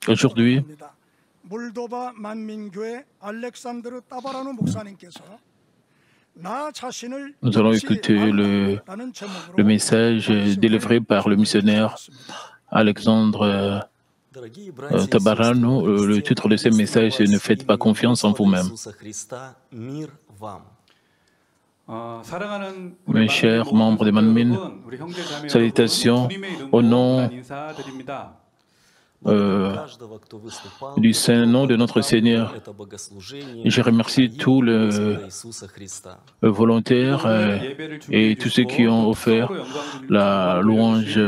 Aujourd'hui, nous allons écouter le message délivré par le missionnaire Alexandre Tabarano. Le titre de ce message, c'est « Ne faites pas confiance en vous-même ». Mes chers membres de Manmin, salutations au nom du Saint-Nom de notre Seigneur. Je remercie tous les volontaires et tous ceux qui ont offert la louange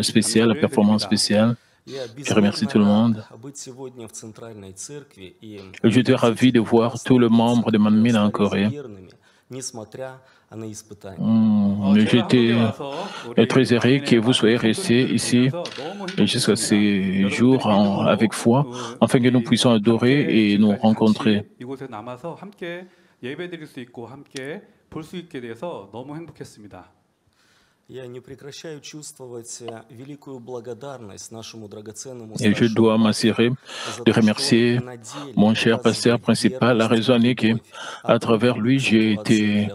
spéciale, la performance spéciale. Je remercie tout le monde. Je suis ravi de voir tous les membres de Manmin en Corée. J'étais très heureux que vous soyez restés ici jusqu'à ces jours avec foi, afin que nous puissions adorer et nous rencontrer. Et je dois m'assurer de remercier mon cher pasteur principal. La raison est qu'à travers lui, j'ai été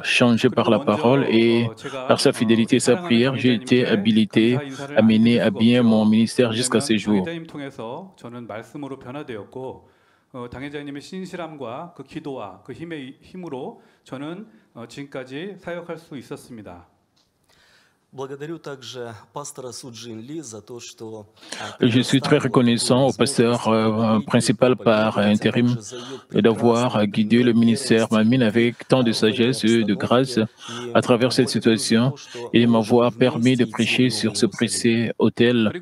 changé par la parole et par sa fidélité et sa prière, j'ai été habilité à mener à bien mon ministère jusqu'à ce jour. 당회자님의 신실함과 그 기도와 그 힘으로 저는 지금까지 사역할 수 있었습니다. Je suis très reconnaissant au pasteur principal par intérim d'avoir guidé le ministère Manmin avec tant de sagesse et de grâce à travers cette situation et de m'avoir permis de prêcher sur ce précieux autel.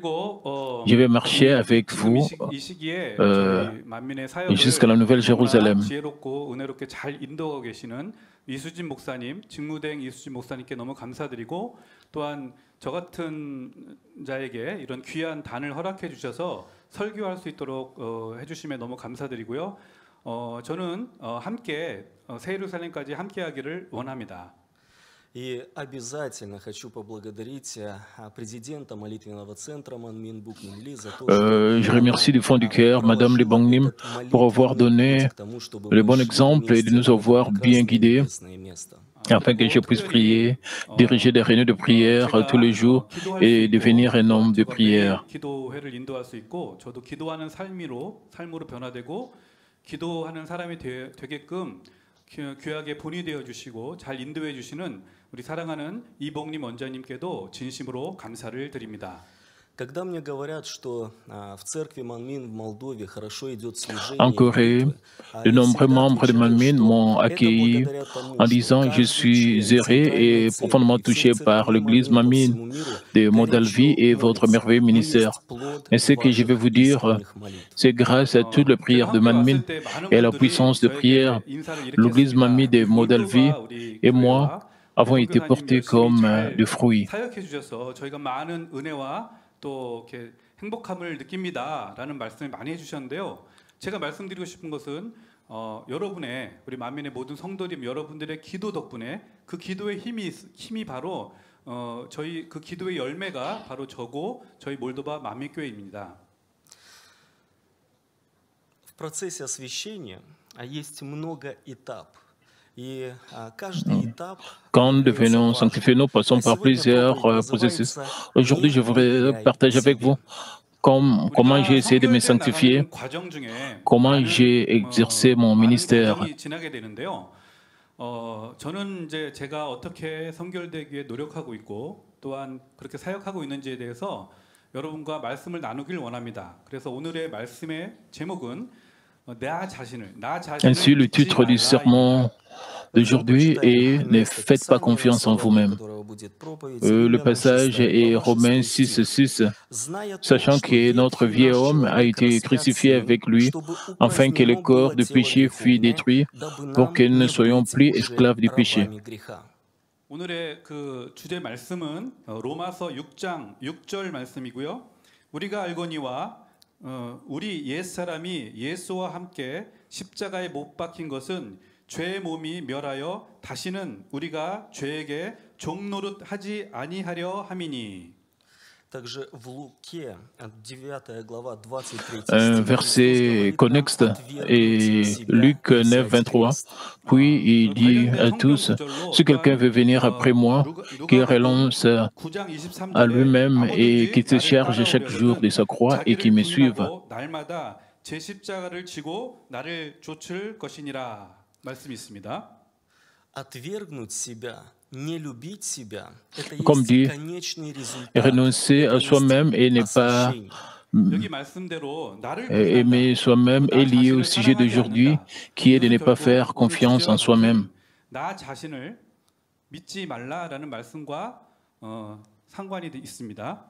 Je vais marcher avec vous jusqu'à la Nouvelle-Jérusalem. 이수진 목사님, 직무대행 이수진 목사님께 너무 감사드리고 또한 저 같은 자에게 이런 귀한 단을 허락해 주셔서 설교할 수 있도록 해주심에 너무 감사드리고요. 저는 함께 새 예루살렘까지 함께하기를 원합니다. И обязательно хочу поблагодарить президента молитвенного центра Манмин Букмин Ли за то, Je remercie du fond du cœur Madame Le Bangnim pour avoir donné le bon exemple et de nous avoir bien guidés afin que je puisse prier, diriger des réunions de prière tous les jours et devenir un homme de prière. 기도회를 인도할 수 있고 저도 기도하는 삶으로 변화되고 기도하는 사람이 되게끔 귀하게 본이 되어 주시고 잘 인도해 주시는 우리 사랑하는 이복림 원장님께도 진심으로 감사를 드립니다. En Corée, de nombreux membres de Manmin m'ont accueilli en disant « Je suis heureux et profondément touché par l'église Manmin de Moldavie et votre merveilleux ministère. » Et ce que je vais vous dire, c'est grâce à toutes les prières de Manmin et à la puissance de prière, l'église Manmin de Moldavie et moi avons été portés comme des fruits. 또 이렇게 행복함을 느낍니다라는 말씀을 많이 해주셨는데요. 제가 말씀드리고 싶은 것은 여러분의 우리 만민의 모든 성도님 여러분들의 기도 덕분에 그 기도의 힘이 바로 저희 그 기도의 열매가 바로 저고 저희 몰도바 만민교회입니다. В процессе освящения есть много этапов. Quand nous devenons sanctifiés, nous passons par plusieurs processus. Aujourd'hui, je voudrais partager avec vous comment j'ai essayé de me sanctifier, comment j'ai exercé mon ministère. 저는 이제 제가 어떻게 선결되기 위해 노력하고 있고 또한 그렇게 사역하고 있는지에 대해서 여러분과 말씀을 나누길 원합니다. 그래서 오늘의 말씀의 제목은 Ainsi, le titre du sermon d'aujourd'hui est « Ne faites pas confiance en vous-même ». Le passage est Romains 6:6, sachant que notre vieil homme a été crucifié avec lui, afin que le corps du péché fût détruit, pour que nous ne soyons plus esclaves du péché. 오늘의 그 주제 말씀은 로마서 6장 6절 말씀이고요. 우리가 알거니와 우리 옛사람이 예수와 함께 십자가에 못 박힌 것은 죄의 몸이 멸하여 다시는 우리가 죄에게 종노릇하지 아니하려 함이니. Также в Луке, 9 глава, 23 Un стих, Христос verset говорит нам: connexe «Отвергнуть est себя Luc и 9, взять 23. крест». Puis il dit 관련된 à 성경 tous, si 구절로 quelqu'un veut 또한 venir après moi, qu'il 누가복음 renonce 9장 à 23절에 lui-même et 아무든지 qu'il se 나를 charge chaque jour de 따라오려거든 sa croix et qu'il 자기를 me suive. 부인하고 날마다 제 십자가를 지고 나를 좇을 것이니라 말씀이 있습니다. Отвергнуть себя, не любить себя — это Comme есть dit, конечный результат. renoncer Это à soi-même есть et ne pas освящение. 여기 말씀대로 나를 aimer 부인한다. soi-même 또 est 나 lié au 자신을 sujet 사랑하지 d'aujourd'hui, 않는다. qui est de 이것은 ne pas 결국 faire 오늘 confiance en 주제와 soi-même. 같은 나 자신을 믿지 말라라는 말씀과 상관이 있습니다.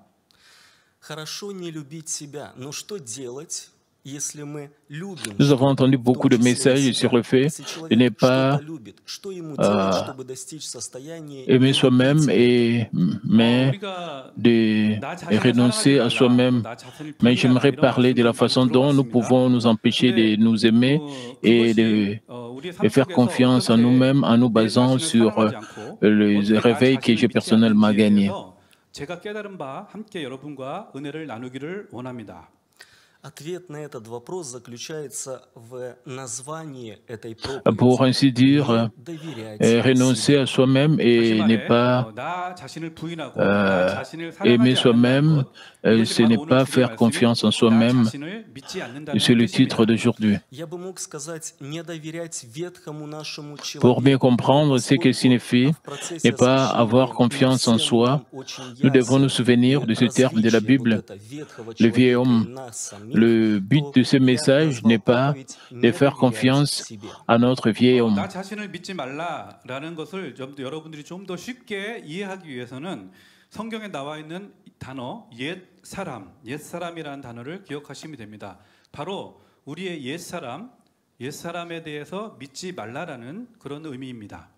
Хорошо не любить себя, но что делать, если мы любим Nous avons что-то, entendu в том beaucoup de числе и messages sur себя? le fait Если de ne человек что-то pas любит, что ему делать, чтобы достичь состояния aimer не soi-même, любить этого? mais 우리가 de 나 자신을 사랑하지 renoncer à 말라, 또 soi-même. 나 자신을 Mais 부인하라 j'aimerais 이런 parler de la 말씀들 많이 façon dont nous 들어봤습니다. pouvons nous empêcher 근데 de nous aimer et 그것이 우리의 삶 de faire 속에서 confiance en 어떻게 nous-mêmes en nous 내 basant 자신을 sur 사랑하지 않고 le 어떻게 나 réveil que 자신을 j'ai 믿지 personnellement 않는지에 gagné. 대해서 제가 깨달은 바 함께 여러분과 은혜를 나누기를 원합니다. Ответ на этот вопрос заключается в названии этой Pour проповеди. ainsi dire, Не доверять renoncer себе. à soi-même 다시 et ne 말해 pas 나 자신을 부인하고 나 자신을 aimer 사랑하지 않는다는 soi-même, 것, 이것이 ce 바로 n'est 오늘 pas 주제 faire 말씀인 confiance en 나 soi-même. 자신을 믿지 않는다는 C'est le titre 뜻입니다. d'aujourd'hui. Я бы мог сказать, не доверять ветхому нашему Pour bien человеку, comprendre ce que поскольку signifie в процессе ne pas avoir освящения не confiance en всем soi, нам очень nous devons nous ясен souvenir de ce terme de la различие вот Bible, это ветхого le vieil человека и homme. нас самих, Le but то de ce я message n'est назвал pas проповедь de «Не faire доверять confiance себе». à notre vieil homme. 나 자신을 믿지 말라라는 것을 좀 더 여러분들이 좀 더 쉽게 이해하기 위해서는 성경에 나와 있는 단어 옛사람이라는 단어를 기억하시면 됩니다. 바로 우리의 옛사람에 대해서 믿지 말라라는 그런 의미입니다.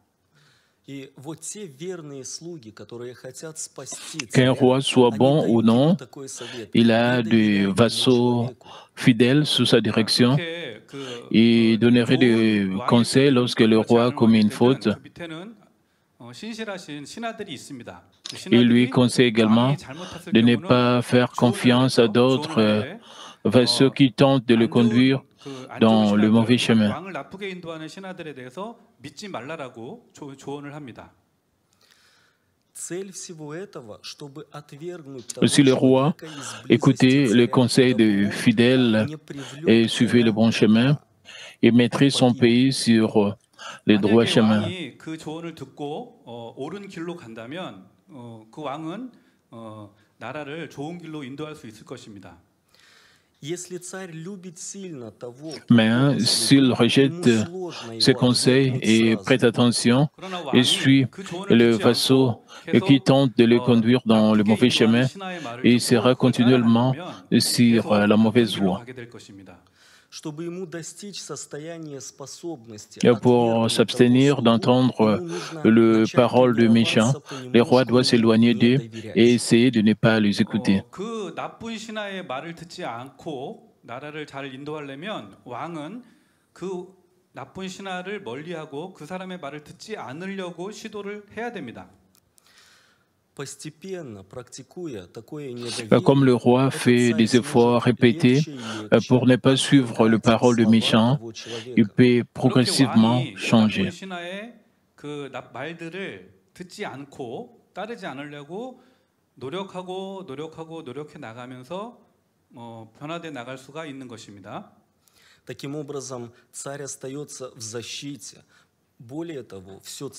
И вот те верные слуги, которые хотят спасти Qu'un царя, roi soit они bon ou дают non, ему такой совет: il не a des доверяй этому vassaux человеку. fidèles sous sa direction. 그렇게 Il donnerait des 좋은 왕이 conseils 되기를 lorsque le 원하지 roi 않은 commet une 왕이 faute. 되면 그 밑에는 신실하신 신하들이 있습니다. 그 Il lui 신하들이 conseille également 왕이 잘못했을 de ne 경우는 pas faire 조언을 confiance à 하겠죠. d'autres 조언을 하는데 vassaux qui tentent de le conduire 안 좋은 dans le mauvais 신하들, chemin. 왕을 나쁘게 인도하는 신하들에 대해서 믿지 말라라고 조언을 합니다. Цель всего этого, чтобы отвергнуть Si le roi человека из близости écoutait les царя, conseils дабы des он fidèles не привлек et suivait le царя bon chemin et mettrait son pays sur les droits 만약에 chemins. 왕이 그 조언을 듣고 옳은 길로 간다면 그 왕은 나라를 좋은 길로 인도할 수 있을 것입니다. Если царь любит сильно того, Mais кто s'il ему rejette сложно ses его conseils отвергнуть et сразу. prête attention 그러나 et 왕이 suit 그 조언을 le 듣지 vassau 않고 계속 qui tente de le conduire dans le 나쁘게 mauvais 인도하는 chemin, 신하의 말을 et il 듣고 sera 그걸 continuellement 따라다니면 sur 계속 la 나쁜 mauvaise 길로 voie. 가게 될 것입니다. Чтобы ему достичь состояния способности Pour отвергнуть s'abstenir того слугу, d'entendre ему нужно le начать parole de méchants, тренироваться les rois doivent понемножку s'éloigner не d'eux доверять. et essayer de ne pas les écouter. 그 나쁜 신하의 말을 듣지 않고 나라를 잘 인도하려면 왕은 그 나쁜 신하를 멀리하고 그 사람의 말을 듣지 않으려고 시도를 해야 됩니다. Постепенно практикуя такое Comme le недоверие, roi этот fait царь des efforts сможет répétés легче и легче pour ne pas suivre le отвергать parole de слова méchants, того il человека. peut 그렇게 progressivement 왕이 changer. 나쁜 신하의 그 말들을 듣지 않고 따르지 않으려고 노력해 나가면서 변화돼 나갈 수가 있는 것입니다. Таким образом, царь остается в защите. Более того, все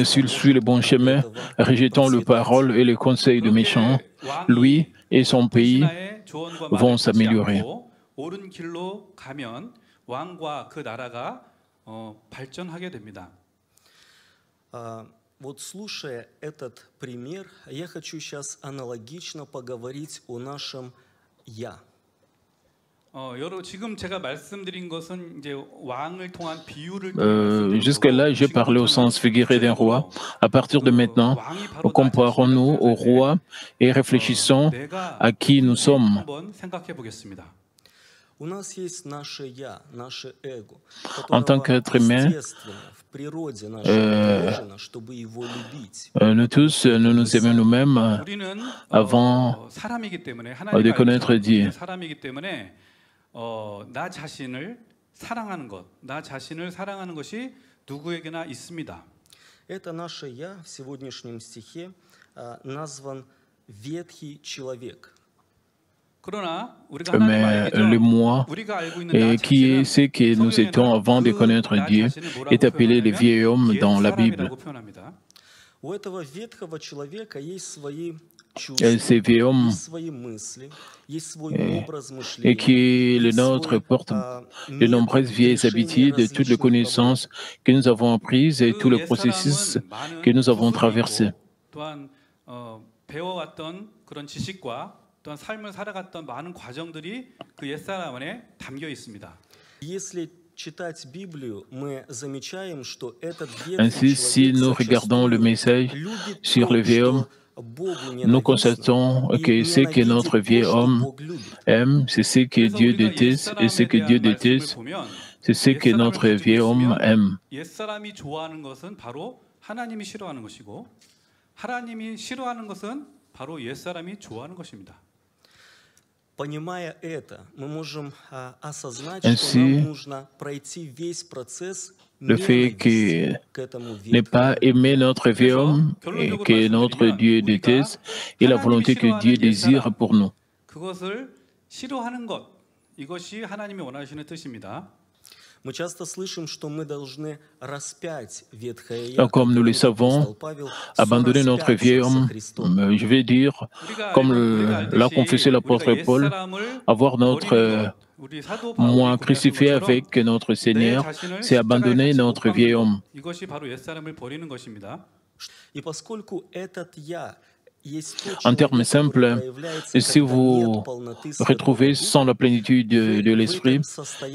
S'il suit le bon chemin, rejetant le parole et les conseils de méchants, lui et son pays vont s'améliorer. 옳은 길로 가면 왕과 그 나라가 발전하게 됩니다. Вот слушая этот пример, я хочу сейчас аналогично поговорить о нашем «я». 지금 제가 말씀드린 것은 이제 왕을 통한 비유를 Jusque-là, j'ai parlé au sens figuré d'un roi. À partir de maintenant, comparons-nous au roi et réfléchissons à qui nous sommes. 한번 생각해 보겠습니다. У нас есть наше «я», наше эго, En tant которого qu'être humain, естественно в природе нашей положено, чтобы его любить. nous tous, nous nous aimons nous-mêmes 우리는 avant 사람이기 때문에 하나님 de 알죠. connaître Dieu. 우리는 사람이기 때문에 나 자신을 사랑하는 것, 나 자신을 사랑하는 것이 누구에게나 있습니다. Это наше «я» в сегодняшнем стихе назван «ветхий человек». 그러나 우리가 하나님 Mais 알기죠. le moi, 우리가 알고 있는 나 qui est ce 자신은 que nous étions avant de connaître Dieu, est appelé le vieil homme dans la Bible. 옛사람이라고 표현합니다. У этого ветхого человека есть свои Et чувства, ce vieil homme, есть свои мысли, есть свой образ et мышления, qui le есть nôtre свой, porte de метод nombreuses vieilles решения habitudes, toutes les различных проблем. connaissances que nous avons apprises et 그 tous les processus 옛사람은 많은 que nous avons 구습이 traversés. 있고 또한 배워왔던 그런 지식과 또한 삶을 살아갔던 많은 과정들이 그 옛사람 안에 담겨 있습니다. Если читать Библию, мы замечаем, что этот ветхий Ainsi, si nous человек regardons le зачастую message любит sur то, le vieil homme, что Богу nous ненавистно, constatons и que ce que ненавидит notre то, vieil что homme Бог любит. aime, c'est ce que 그래서 Dieu 우리가 déteste, et ce 옛사람에 que Dieu 대한 말씀을 déteste, 보면 c'est ce que 옛사람을 notre 가지고 vieil homme 있으면 aime. 옛사람이 좋아하는 것은 바로 하나님이 싫어하는 것이고 하나님이 싫어하는 것은 바로 옛사람이 좋아하는 것입니다. Понимая это, мы можем осознать, Ainsi, что нам нужно пройти весь процесс Le fait ненависти que к этому ne pas ветхому. aimer notre vieil homme et que notre Dieu déteste et la volonté que Dieu désire pour nous. 그것을 싫어하는 것, 이것이 하나님이 원하시는 뜻입니다. Мы часто слышим, что мы должны распять ветхое «я», Comme nous le как говорит savons, апостол Павел, abandonner notre сораспяться vieil со homme, Христом. je vais dire, comme l'a confessé l'apôtre Paul, avoir notre moi crucifié avec notre Seigneur, c'est abandonner notre vieil homme. 이것이 바로 옛사람을 버리는 것입니다. И поскольку этот «я» есть тот En termes человек, который simples, проявляется, si когда vous нет полноты Святого retrouvez Духа, sans la plénitude de l'Esprit,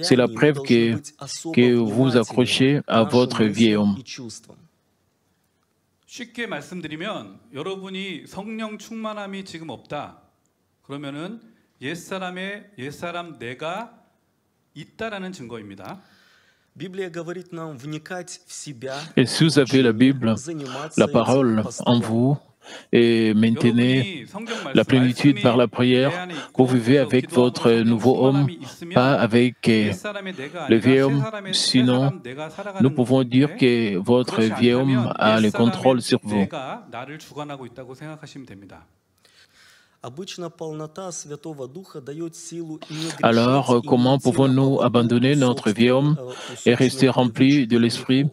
c'est la preuve que vous accrochez à votre vieil homme. 쉽게 말씀드리면 여러분이 성령 충만함이 지금 없다. 그러면은 옛사람 내가 있다라는 증거입니다. Библия говорит нам вникать в себя, Et si vous avez la Bible, la parole en vous, et maintenez la plénitude par la prière, vous vivez avec votre nouveau homme, pas avec le vieil homme. Sinon, nous pouvons dire que votre vieil homme a le contrôle sur vous. 나를 주관하고 있다고 생각하시면 됩니다. Обычно полнота Святого Духа дает силу не грешить Alors, и comment не идти на pouvons-nous поводу abandonner notre vieil homme et rester remplis de l'Esprit,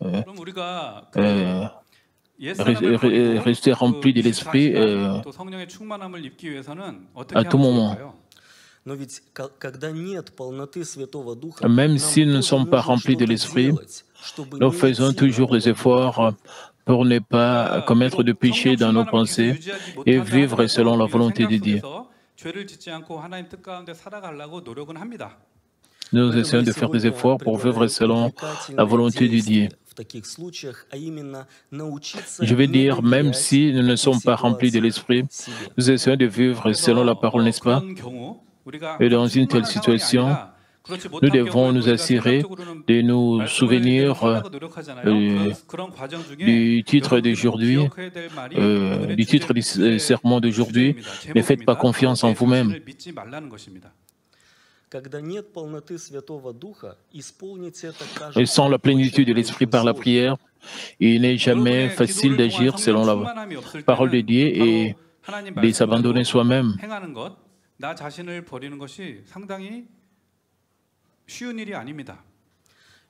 그럼 우리가 rester remplis de l'Esprit 또 성령의 충만함을 입기 위해서는 à 어떻게 tout 하면 moment? 좋을까요? Но ведь когда нет полноты Святого Духа, Même нам si nous ne тоже sommes pas нужно remplis de что-то l'Esprit, делать, чтобы nous не faisons идти toujours на des efforts pour ne pas commettre de péché dans nos pensées et vivre selon la volonté de Dieu. 죄를 짓지 않고 하나님 뜻 가운데 살아가려고 노력은 합니다. Nous essayons de faire des efforts pour vivre selon la volonté de Dieu. в таких случаях, а именно научиться Je vais не dire, même доверять si nous ne sommes pas remplis de l'Esprit, себе. nous essayons de vivre selon la parole, n'est-ce pas? 그런 경우 우리가 Et dans une telle 충만한 상황이 situation, 아니라 그렇지 nous 못한 devons 경우에도 nous 우리가 assurer 생각적으로는 de nous 말씀을 souvenir 하려고 노력하잖아요. 그런 과정 중에 du titre 여러분들이 d'aujourd'hui, 기억해야 될 말이 오늘의 du titre du sermon d'aujourd'hui, 주제입니다. ne faites pas confiance en 내 vous-même. 자신을 믿지 말라는 것입니다. Когда нет полноты Святого Духа, исполнить это Et кажется sans la plénitude de очень l'Esprit par la сложно. prière, il n'est jamais 여러분의 facile 기도를 d'agir 통한 selon 성령 la 충만함이 없을 parole de 때는 Dieu et 바로 하나님 de s'abandonner 말씀대로 soi-même. 행하는 것, 나 자신을 버리는 것이 상당히 쉬운 일이 아닙니다.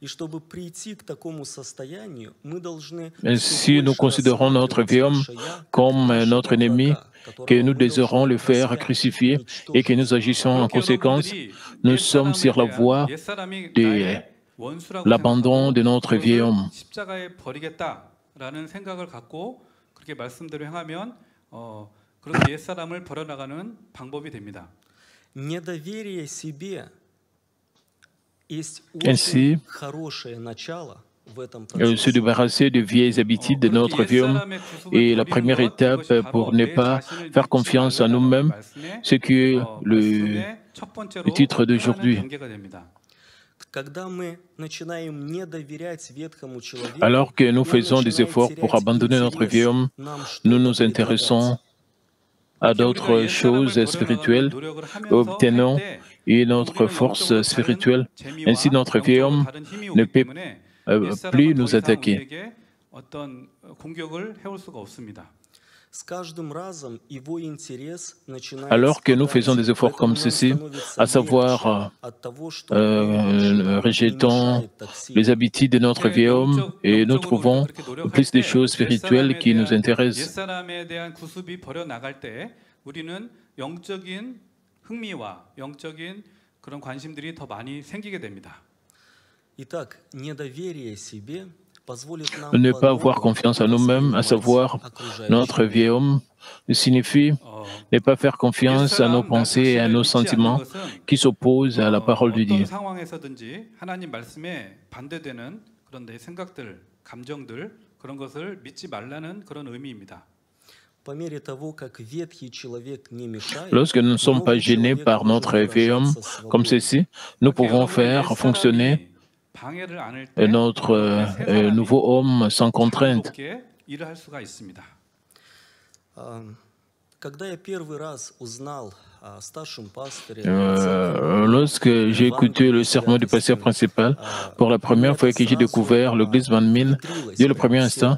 И чтобы прийти к такому состоянию, мы должны Et si nous considérons notre vieil homme comme notre ennemi, que nous désirons le faire crucifier et que nous agissons en conséquence, nous sommes sur la voie de l'abandon de notre vieil homme. 십자가에 버리겠다라는 생각을 갖고 그렇게 말씀대로 행하면 그렇게 옛 사람을 버려나가는 방법이 됩니다. недоверие себе есть Ainsi, очень хорошее начало в этом se процессе. débarrasser de vieilles habitudes de notre vieux homme est la première étape pour ne pas faire confiance à nous-mêmes, ce que 첫 번째로 le titre 하나는 d'aujourd'hui. 경계가 됩니다. Когда мы начинаем не доверять ветхому человеку, Alors que nous он faisons des начинает efforts pour терять abandonner notre интерес vieil homme, нам nous что-то nous предлагать. intéressons à 이렇게 우리가 d'autres 옛사람을 choses 버려나가는 spirituelles, 노력을 하면서 obtenons 할 때 une autre 우리는 force 영적으로 spirituelle. 다른 Ainsi, 재미와 notre vieil 영적으로 homme 다른 힘이 ne 오기 peut 때문에 plus 옛사람은 더 nous 이상 attaquer. 우리에게 어떤 공격을 해올 수가 없습니다. С каждым разом его интерес начинает Alors que nous спадать, faisons des efforts поэтому comme нам ceci, становится à savoir легче от того, что он нам не rejetons мешает так les сильно. habitudes de notre vieil homme et nous 영적으로 우리가 trouvons 그렇게 노력할 plus des 때 choses spirituelles qui nous intéressent. 옛사람에 대한 구습이 버려 나갈 때 우리는 영적인 흥미와 영적인 그런 관심들이 더 많이 생기게 됩니다. Итак, недоверие себе позволит нам Ne pas avoir по-новому confiance en nous-mêmes, à savoir окружающий notre мир. vieil homme, signifie ne pas faire confiance à nos 옛사람 나 pensées et à 자신을 nos 믿지 않는 sentiments 것은 qui s'opposent à la parole de 어떤 Dieu. 상황에서든지 하나님 말씀에 반대되는 그런 내 생각들, 감정들 그런 것을 믿지 말라는 그런 의미입니다. По мере того, как ветхий человек не мешает, Lorsque nous ne sommes pas новый gênés человек par может notre vieil homme выражаться comme свободно. ceci, nous pouvons faire fonctionner 방해를 안을 때 notre 여러분의 새 사람이 nouveau homme sans contrainte. 자유롭게 일을 할 수가 있습니다. Когда я первый раз узнал о старшем пасторе, Lorsque j'ai écouté le sermon du pasteur principal, pour la première fois que j'ai découvert l'église Van Min, dès le premier instant,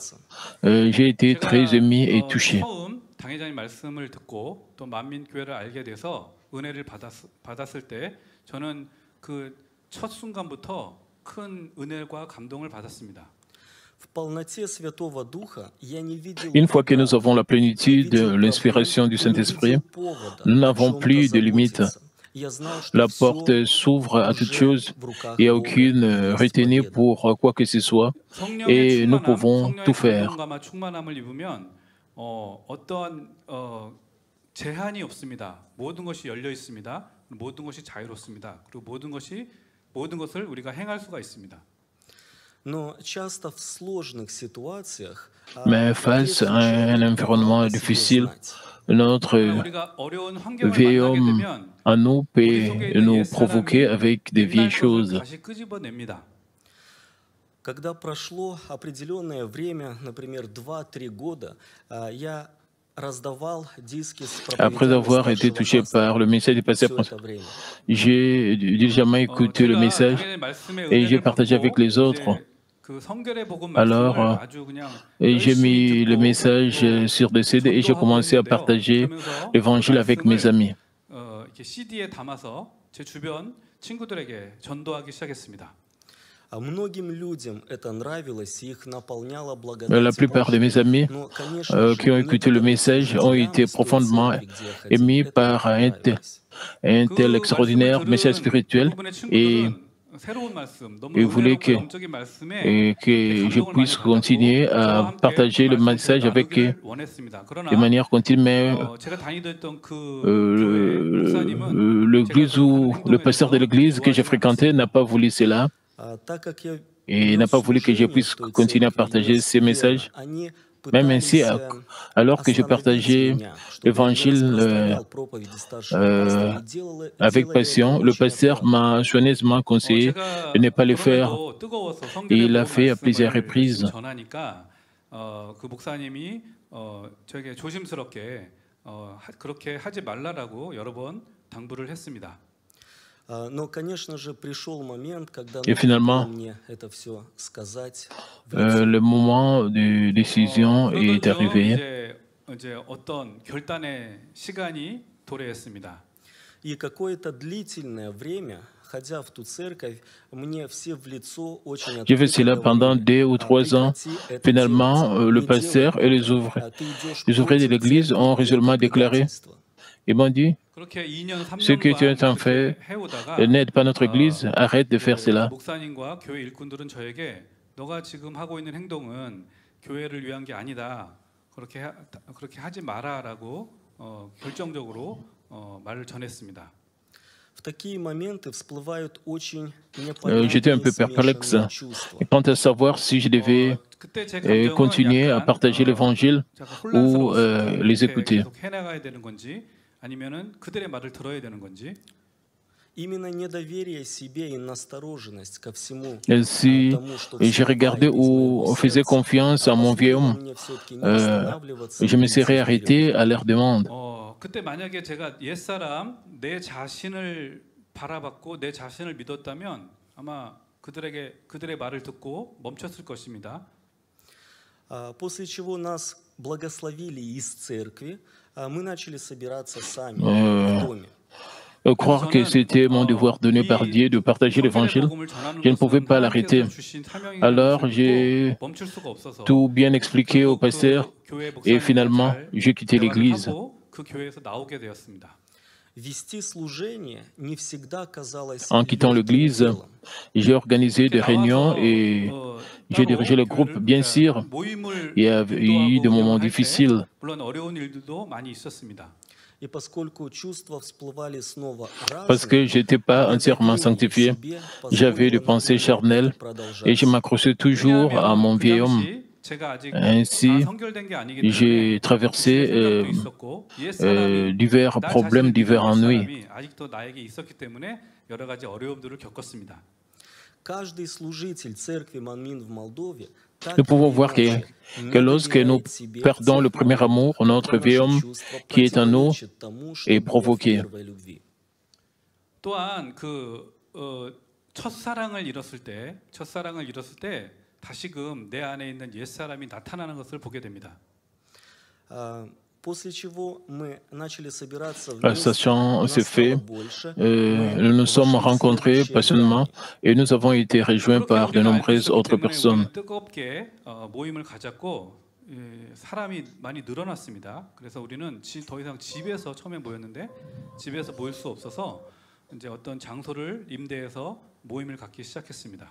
j'ai été très ému et touché. 처음 당회장님 말씀을 듣고 또 만민교회를 알게 돼서 은혜를 받았을 때 저는 그 첫 순간부터 큰 은혜와 감동을 받았습니다. в полноте Святого Духа я не видел Une fois que врага, nous avons la plénitude de l'inspiration du Saint-Esprit, nous n'avons plus de limites. La porte s'ouvre à toutes choses, il n'y a aucune retenue pour quoi que ce soit, et nous pouvons tout faire. 성령과 충만함을 입으면 어떠한 제한이 없습니다. 모든 것이 열려 있습니다. 모든 것이 자유롭습니다. 그리고 모든 것을 우리가 행할 수가 있습니다. Но часто в сложных ситуациях Mais face à un environnement difficile, notre 우리가 어려운 환경을 vieil 만나게 homme 되면 en nous 우리 peut 속에 있는 nous 옛사람이 provoquer avec des 옛날 vieilles 것을 choses. 다시 끄집어냅니다. когда прошло определенное время, например, 2-3 года, я раздавал диски с Après avoir été проповедями touché старшего par le message du pasteur все principal, это время. j'ai déjà écouté le 제가 message 당연히 말씀의 et j'ai 은혜를 partagé avec 받고 les autres. 이제 그 성결의 복음 Alors, 말씀을 아주 그냥 Et j'ai 열심히 mis le 듣고 message 또 sur des CD et j'ai 전도하고 commencé à 했는데요. partager 그러면서 l'évangile avec mes amis. 이렇게 CD에 담아서 제 주변 친구들에게 전도하기 시작했습니다. А многим людям это нравилось, и их наполняло La благодатью plupart de mes Божией. amis Но, конечно qui ont же, écouté le некоторым message ont служителям été с той profondément церкви, где я ходил, émis это par не un понравилось. tel 그 extraordinaire 말씀을 message 들은 spirituel 대부분의 et, 친구들은 새로운 말씀, 너무 et voulaient 은혜롭고 que, 영적인 말씀에 que je 감동을 많이 puisse 받았고 continuer 저와 à 함께 partager le 말씀을 message avec eux 나누기를 원했습니다. de 그러나 manière continue, mais 제가 다니던 그 교회 목사님은 제가 l'église 그 하는 ou le 행동에 pasteur de 대해서 l'église que j'ai 좋아하지는 fréquenté n'a 않았습니다. pas voulu cela Так как я et n'a нес pas voulu que je служение puisse в той continuer à церкви, partager нес ces верно, messages. они Même ainsi, пытались alors que je остановить partageais меня, чтобы я не l'évangile распространял проповеди старшего пастора, и avec делали это passion, le очень pasteur аккуратно. m'a soigneusement conseillé de ne 제가 pas le faire. 그럼에도 뜨거워서 Et 성결의 il l'a 복음 fait à plusieurs 말씀을 열심히 reprises. 전하니까 그 목사님이 저에게 조심스럽게 그렇게 하지 말라라고 여러 번 당부를 했습니다. Но, конечно же, пришел момент, когда Et нужно было finalement, мне это все сказать в лицо. le moment de décision est 그러던 중 arrivé. 이제 어떤 결단의 시간이 도래했습니다. И какое-то длительное время, ходя в ту церковь, мне все в лицо очень J'ai fait открыто cela pendant говорили: 2 ou 3 ans. прекрати это Finalement, делать, le не pasteur делай et это, ты идешь les ouvriers de против l'église церкви, ont и это résolument déclaré, предательство. ils m'ont dit, 그렇게 2년, ce que tu es 3년간 en 그렇게 fait 해오다가 n'aide pas notre église, arrête de faire 이제 cela. 목사님과 교회 일꾼들은 저에게 너가 지금 하고 있는 행동은 교회를 위한 게 아니다. 그렇게 하지 마라라고 결정적으로 말을 전했습니다. В такие моменты всплывают очень J'étais un peu непонятные perplexe. смешанные чувства. Et quant à savoir si je devais 그때 제 감정은 continuer à 약간 partager l'évangile 제가 ou 혼란스러웠습니다. les 이렇게 écouter. 계속 해나가야 되는 건지 아니면은 그들의 말을 들어야 되는 건지. Именно недоверие себе и настороженность ко всему Si тому, что j'ai всплывает regardé из моего ou faisais сердца, confiance à mon vieil позволило homme, мне все-таки не euh, останавливаться je и me идти serais вперед. arrêté à leur demande. 그때 만약에 제가 옛사람 내 자신을 바라봤고 내 자신을 믿었다면 아마 그들의 말을 듣고 멈췄을 것입니다. После чего нас благословили из церкви, мы начали собираться сами в Euh, доме. Croire que c'était mon devoir donné par Dieu de partager l'évangile, je ne pouvais pas l'arrêter. Alors j'ai 멈출 수가 없어서 tout bien expliqué au 결국 그 pasteur 교회 et 목사님과 finalement 잘 j'ai quitté 대화를 l'église. 하고 그 교회에서 나오게 되었습니다. Вести служение не всегда казалось En quittant легким l'église, делом. j'ai organisé des réunions et j'ai dirigé le groupe. Bien sûr, 모임을 il y a eu des moments difficiles 물론 어려운 일들도 많이 있었습니다. И поскольку чувства всплывали снова parce que разные, je n'étais pas entièrement sanctifié. J'avais des pensées charnelles et je m'accrochais toujours à mon vieil homme. 제가 아직 Ainsi, 다 성결된 게 아니기 j'ai 때문에 traversé 생각도 있었고 옛 사람이 divers 나 problèmes, 자신을 divers 믿는 ennuis. 사람이 아직도 나에게 있었기 때문에 여러 가지 어려움들을 겪었습니다. каждый служитель церкви Манмин в Молдове Nous pouvons voir que lorsque nous perdons le premier amour, notre vieil homme qui est en nous est provoqué. 또한 첫사랑을 잃었을 때 다시금 내 안에 있는 옛사람이 나타나는 것을 보게 됩니다. После чего мы начали собираться La station s'est faite, nous nous sommes rencontrés passionnément et nous avons été rejoints par de nombreuses autres personnes. 뜨겁게 모임을 가졌고 사람이 많이 늘어났습니다. 그래서 우리는 더 이상 집에서 처음에 모였는데 집에서 모일 수 없어서 이제 어떤 장소를 임대해서 모임을 갖기 시작했습니다.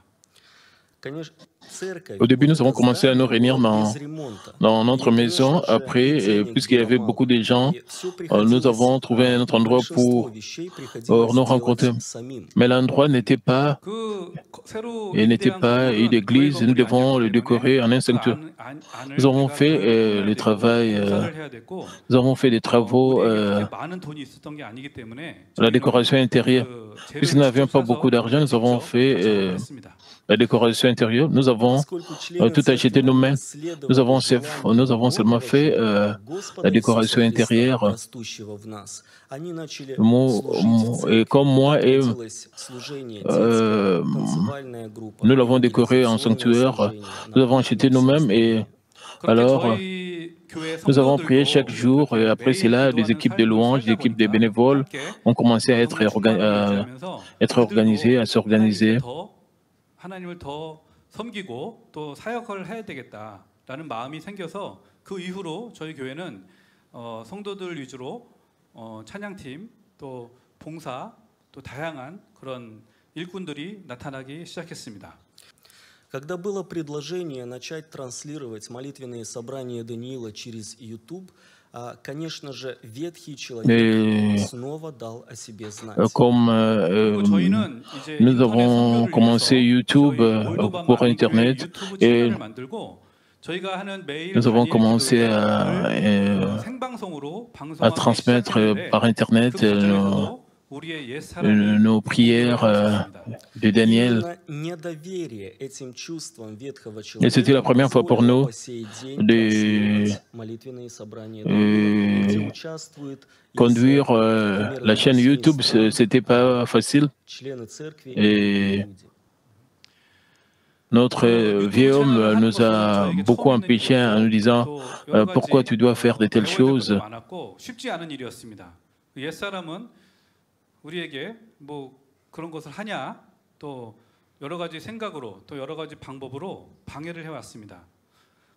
Au début, nous avons commencé à nous réunir dans notre maison. Après, puisqu'il y avait beaucoup de gens, nous avons trouvé un autre endroit pour nous rencontrer. Mais l'endroit n'était pas une église. Nous devons le décorer en un sanctuaire. Nous avons fait le travail. Nous avons fait des travaux. La décoration intérieure. Puisque nous n'avions pas beaucoup d'argent, nous avons fait la décoration intérieure. Nous avons tout acheté nous-mêmes. Nous avons seulement fait la décoration intérieure. Et comme moi et nous l'avons décoré en sanctuaire, nous avons acheté nous-mêmes et alors nous avons prié chaque jour et après cela, des équipes de louanges, des équipes de bénévoles ont commencé à être organisées, à s'organiser. 하나님을 더 섬기고 또 사역을 해야 되겠다라는 마음이 생겨서 그 이후로 저희 교회는 성도들 위주로 찬양팀 또 봉사 또 다양한 그런 일꾼들이 나타나기 시작했습니다. Когда было предложение начать транслировать молитвенные собрания Даниила через YouTube, конечно же, ветхий человек снова дал о себе знать. Comme nous avons commencé YouTube pour Internet et nous avons commencé à transmettre par Internet nos prières de Daniel. Et c'était la première fois pour nous de conduire la chaîne YouTube. C'était pas facile. Et notre vieil homme nous a beaucoup empêchés en nous disant pourquoi tu dois faire de telles choses. 우리에게 뭐 그런 것을 하냐 또 여러 가지 생각으로 또 여러 가지 방법으로 방해를 해왔습니다.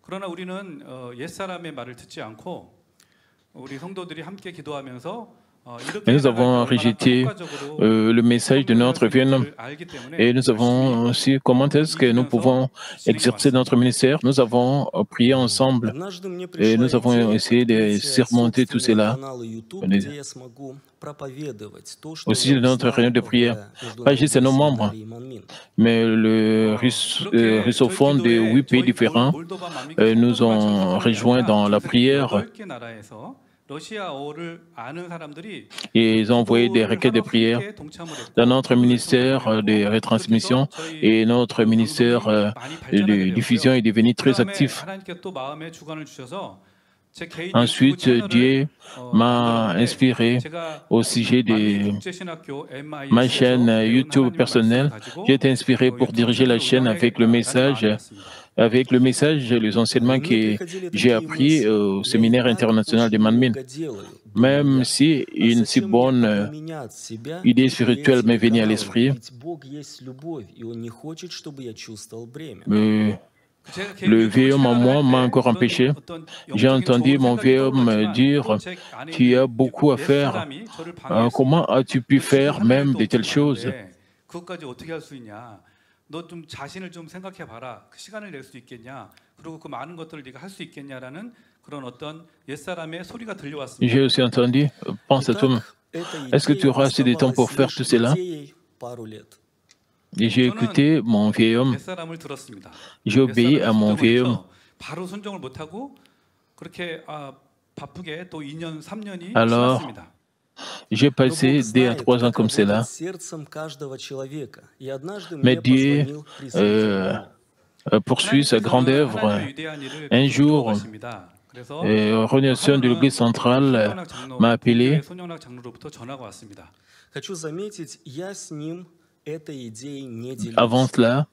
그러나 우리는 옛사람의 말을 듣지 않고 우리 성도들이 함께 기도하면서 nous avons rejeté le message de notre vieux homme et nous avons su comment est-ce que nous pouvons exercer notre ministère. Nous avons prié ensemble et nous avons essayé de surmonter tout cela. Aussi de notre réunion de prière, pas juste nos membres, mais le russophone de 8 pays différents nous ont rejoints dans la prière. Et ils ont envoyé des requêtes de prière dans notre ministère de retransmission et notre ministère de diffusion est devenu très actif. Ensuite, Dieu m'a inspiré au sujet de ma chaîne YouTube personnelle. J'ai été inspiré pour diriger la chaîne avec le message, les enseignements que j'ai appris au séminaire international de Manmin. Même si une si bonne idée spirituelle m'est venue à l'esprit, le vieil homme en moi m'a encore empêché. J'ai entendu mon vieil homme me dire « Tu as beaucoup à faire. Comment as-tu pu faire même de telles choses ?» J'ai aussi entendu « Pense à toi. Est-ce que tu auras assez de temps pour faire tout cela ?» Et j'ai écouté mon vieil homme. J'ai obéi à mon vieil homme. Alors, j'ai passé 2 à 3 ans comme cela. Mais Dieu poursuit sa grande œuvre. Un jour, l'organisation de l'Église centrale m'a appelé. Avant cela,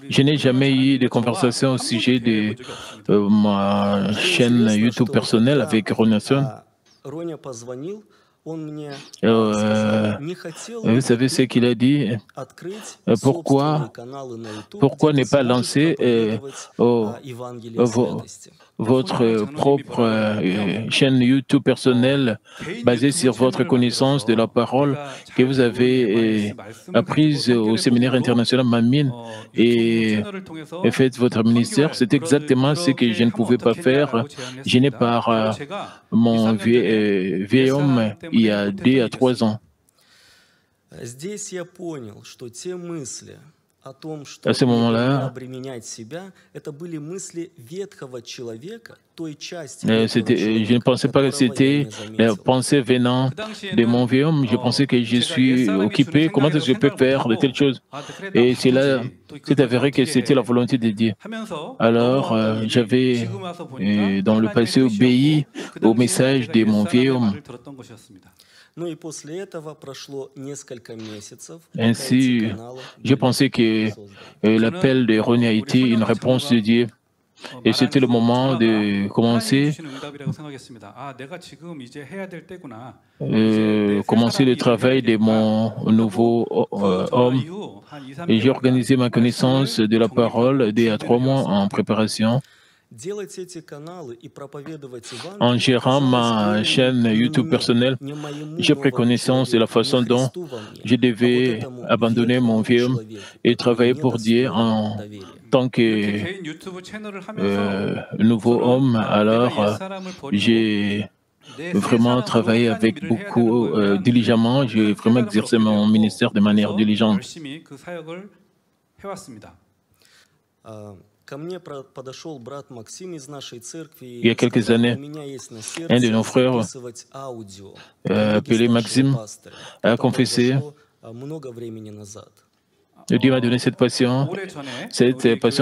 je n'ai jamais eu de conversation au sujet de ma chaîne YouTube personnelle avec Ronation. Vous savez ce qu'il a dit? Pourquoi ne pas lancer votre propre chaîne YouTube personnelle basée sur votre connaissance de la parole que vous avez apprise au séminaire international Manmin et faites votre ministère? C'est exactement ce que je ne pouvais pas faire. Je n'ai pas mon vieil homme il y a 2 à 3 ans. À ce moment-là, je ne pensais pas que c'était la pensée venant de mon vieil homme. Je pensais que je suis occupé. Comment est-ce que je peux faire de telles choses? Et c'est là, c'est avéré que c'était la volonté de Dieu. Alors, j'avais dans le passé obéi au message de mon vieil homme. Ainsi, je pensais que l'appel de Ronnie a été une réponse de Dieu. Et c'était le moment de commencer le travail de mon nouveau homme. Et j'ai organisé ma connaissance de la parole 2 à 3 mois en préparation. En gérant ma chaîne YouTube personnelle, j'ai pris connaissance de la façon dont je devais abandonner mon vieux homme et travailler pour Dieu en tant que nouveau homme. Alors, j'ai vraiment travaillé avec beaucoup diligemment. J'ai vraiment exercé mon ministère de manière diligente. Il y a quelques années, un de nos frères, appelé Maxime, a confessé. Dieu m'a donné cette passion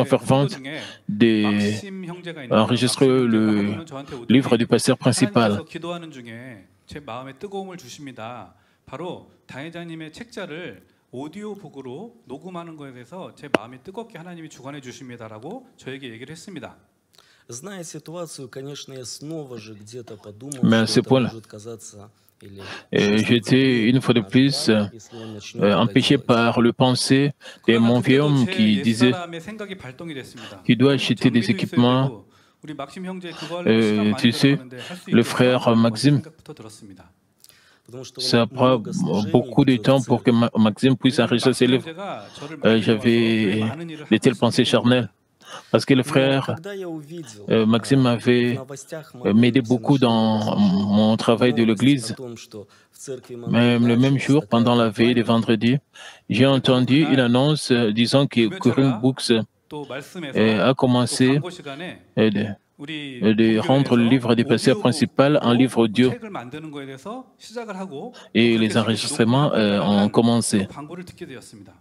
fervente d'enregistrer le livre du pasteur principal. Mais à ce point-là, j'étais une fois de plus empêché par le pensée de mon vieux homme qui disait qu'il doit acheter des équipements. Tu sais, le frère Maxime, ça prend beaucoup de temps pour que Maxime puisse enregistrer ses livres. J'avais de telles pensées charnelles. Parce que le frère Maxime m'avait m'aidé beaucoup dans mon travail de l'église. Même le même jour, pendant la veille de vendredi, j'ai entendu une annonce disant que Karen Books a commencé de rendre le livre des pasteurs principal en livre audio. 책을 만드는 거에 대해서 시작을 하고 Et les enregistrements ont commencé. 광고를 듣게 되었습니다.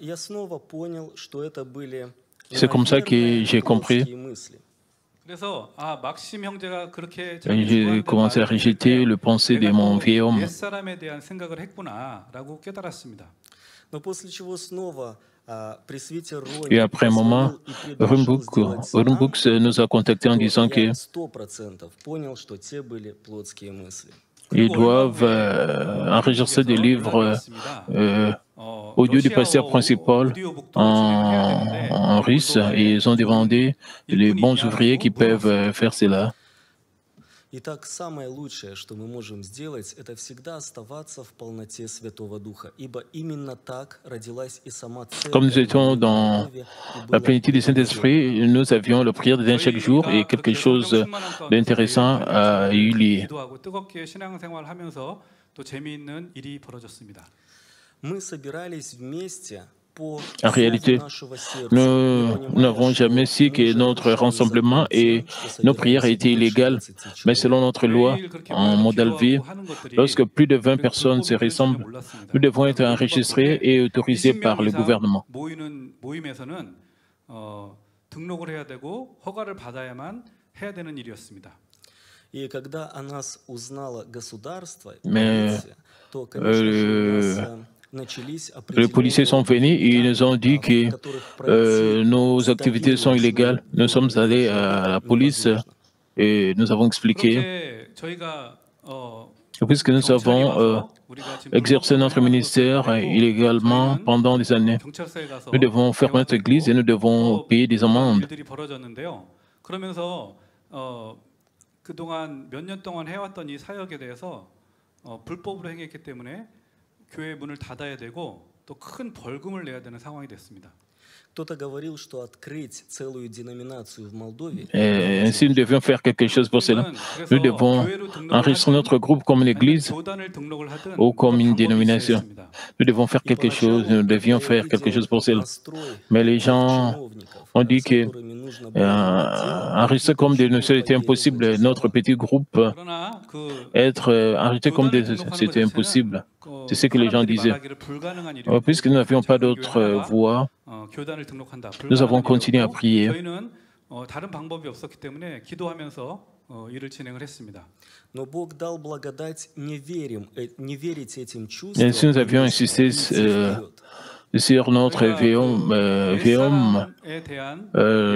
Я снова понял, что это были, C'est comme ça que наверное, j'ai compris. плотские мысли. 그래서 막심 형제가 그렇게 J'ai commencé à rejeter le pensée de mon vieil homme. 옛 사람에 대한 생각을 했구나라고 깨달았습니다. Но после чего снова пресвитер Et Рони après un moment, позвонил и предложил сделать Runbooks nous a contactés en disant то я que 100% понял, что те были плотские мысли. ils doivent enregistrer des livres audio du pasteur principal en russe et ils ont demandé les bons ouvriers qui peuvent faire cela. Итак, самое лучшее, что мы можем сделать, это всегда оставаться в полноте Святого Духа, ибо именно так родилась и сама Церковь. Comme nous étions dans la plénitude du Saint-Esprit, nous avions la prière de chaque jour et quelque chose d'intéressant a eu lieu. 기도하고 뜨겁게 신앙생활을 하면서 또 재미있는 일이 벌어졌습니다. Мы собирались вместе по En réalité, nous n'avons jamais su que notre rassemblement et nos prières étaient illégales, mais selon notre loi en Moldavie, lorsque plus de 20 personnes se ressemblent, nous devons être enregistrés et autorisés par le gouvernement. 모이는 모임에서는 등록을 해야 되고 허가를 받아야만 해야 되는 일이었습니다. И когда о нас узнало государство, Mais, то, конечно же, Les policiers sont venus et ils nous ont dit que nos activités sont illégales. Nous sommes allés à la police et nous avons expliqué. Puisque nous avons exercé notre ministère illégalement pendant des années, nous devons fermer notre église et nous devons payer des amendes. 그동안 몇 년 동안 해왔던 이 사역에 대해서 불법으로 행했기 때문에 교회 문을 닫아야 되고 또 큰 벌금을 내야 되는 상황이 됐습니다. Кто-то говорил, что открыть целую деноминацию в Молдове. Et ainsi, nous devions faire quelque chose pour cela. Nous devons enregistrer notre groupe comme une église ou comme une dénomination. Nous devons faire quelque chose, nous devions faire quelque chose pour cela. Mais les gens ont dit que enregistrer comme dénomination était impossible. Notre petit groupe, être enregistré comme dénomination, c'était impossible. C'est ce que les gens disaient. Puisque nous n'avions pas d'autre voie, nous avons continué à prier. 다른 방법이 없었기 때문에 기도하면서 일을 진행을 했습니다. Но Бог дал благодать не верить этим Et si nous avions insisté sur notre vieil homme,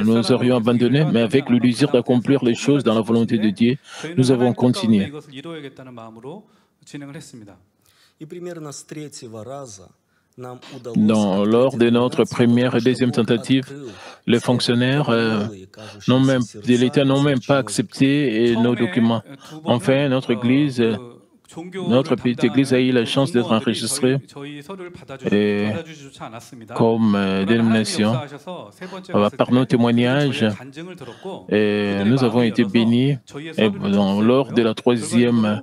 nous aurions abandonné, mais avec le désir d'accomplir les choses dans la volonté de Dieu, nous avons continué. И примерно с третьего раза Lors de notre première et deuxième tentative, les fonctionnaires de l'État n'ont même pas accepté nos documents. Enfin, notre petite église a eu la chance d'être enregistrée comme dénomination par nos témoignages. Et nous avons été bénis lors de la troisième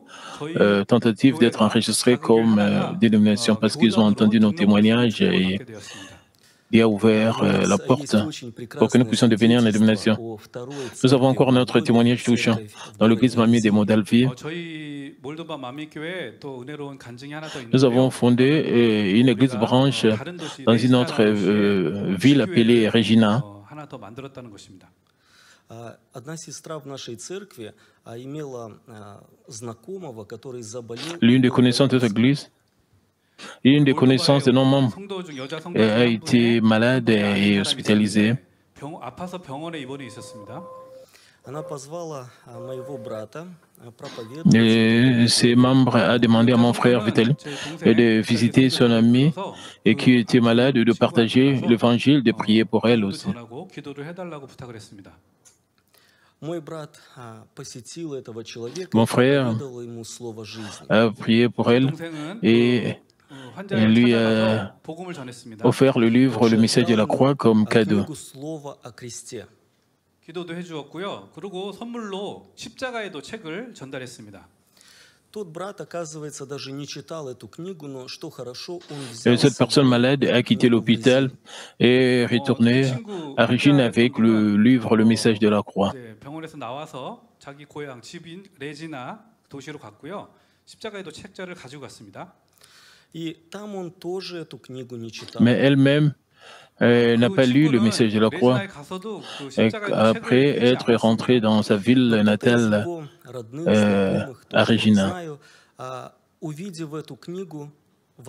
tentative d'être enregistrés comme dénomination parce qu'ils ont entendu nos témoignages et Dieu a ouvert la porte pour que nous puissions devenir une dénomination. Nous avons encore notre témoignage touchant dans l'église Mamie de Moldavie. Nous avons fondé une église branche dans une autre ville appelée Regina. Одна сестра в нашей церкви имела знакомого, который заболел. L'une des connaissances de cette église, une des connaissances de nos membres a été malade et hospitalisée. Она позвала моего брата Ses membres a demandé à mon frère Vitali de visiter son ami et qui était malade, de partager l'évangile, de prier pour elle aussi. Mon frère a prié pour elle et lui a offert le livre Le message de la croix comme cadeau. 기도도 해주었고요. 그리고 선물로 십자가에도 책을 전달했습니다. Тот брат, оказывается, даже не читал эту книгу, но что хорошо, он взял с Cette personne собой malade эту a quitté книгу в l'hôpital Резине. et est 이 retourné 친구 à Régine 환자였던 avec le 분은 livre Le message de la croix. 이제 병원에서 나와서 자기 고향 집인 레지나 도시로 갔고요. 십자가에도 책자를 가지고 갔습니다. И там он тоже эту книгу не читал. Mais elle-même n'a 그 pas lu le message de 친구는 la croix. 레지나에 가서도 그 Et 십자가에도 책을 après 읽지 être rentré 않았습니다. dans sa ville Но кто-то из natale его родных, знакомых, à тоже не Regina, знаю, увидев эту книгу,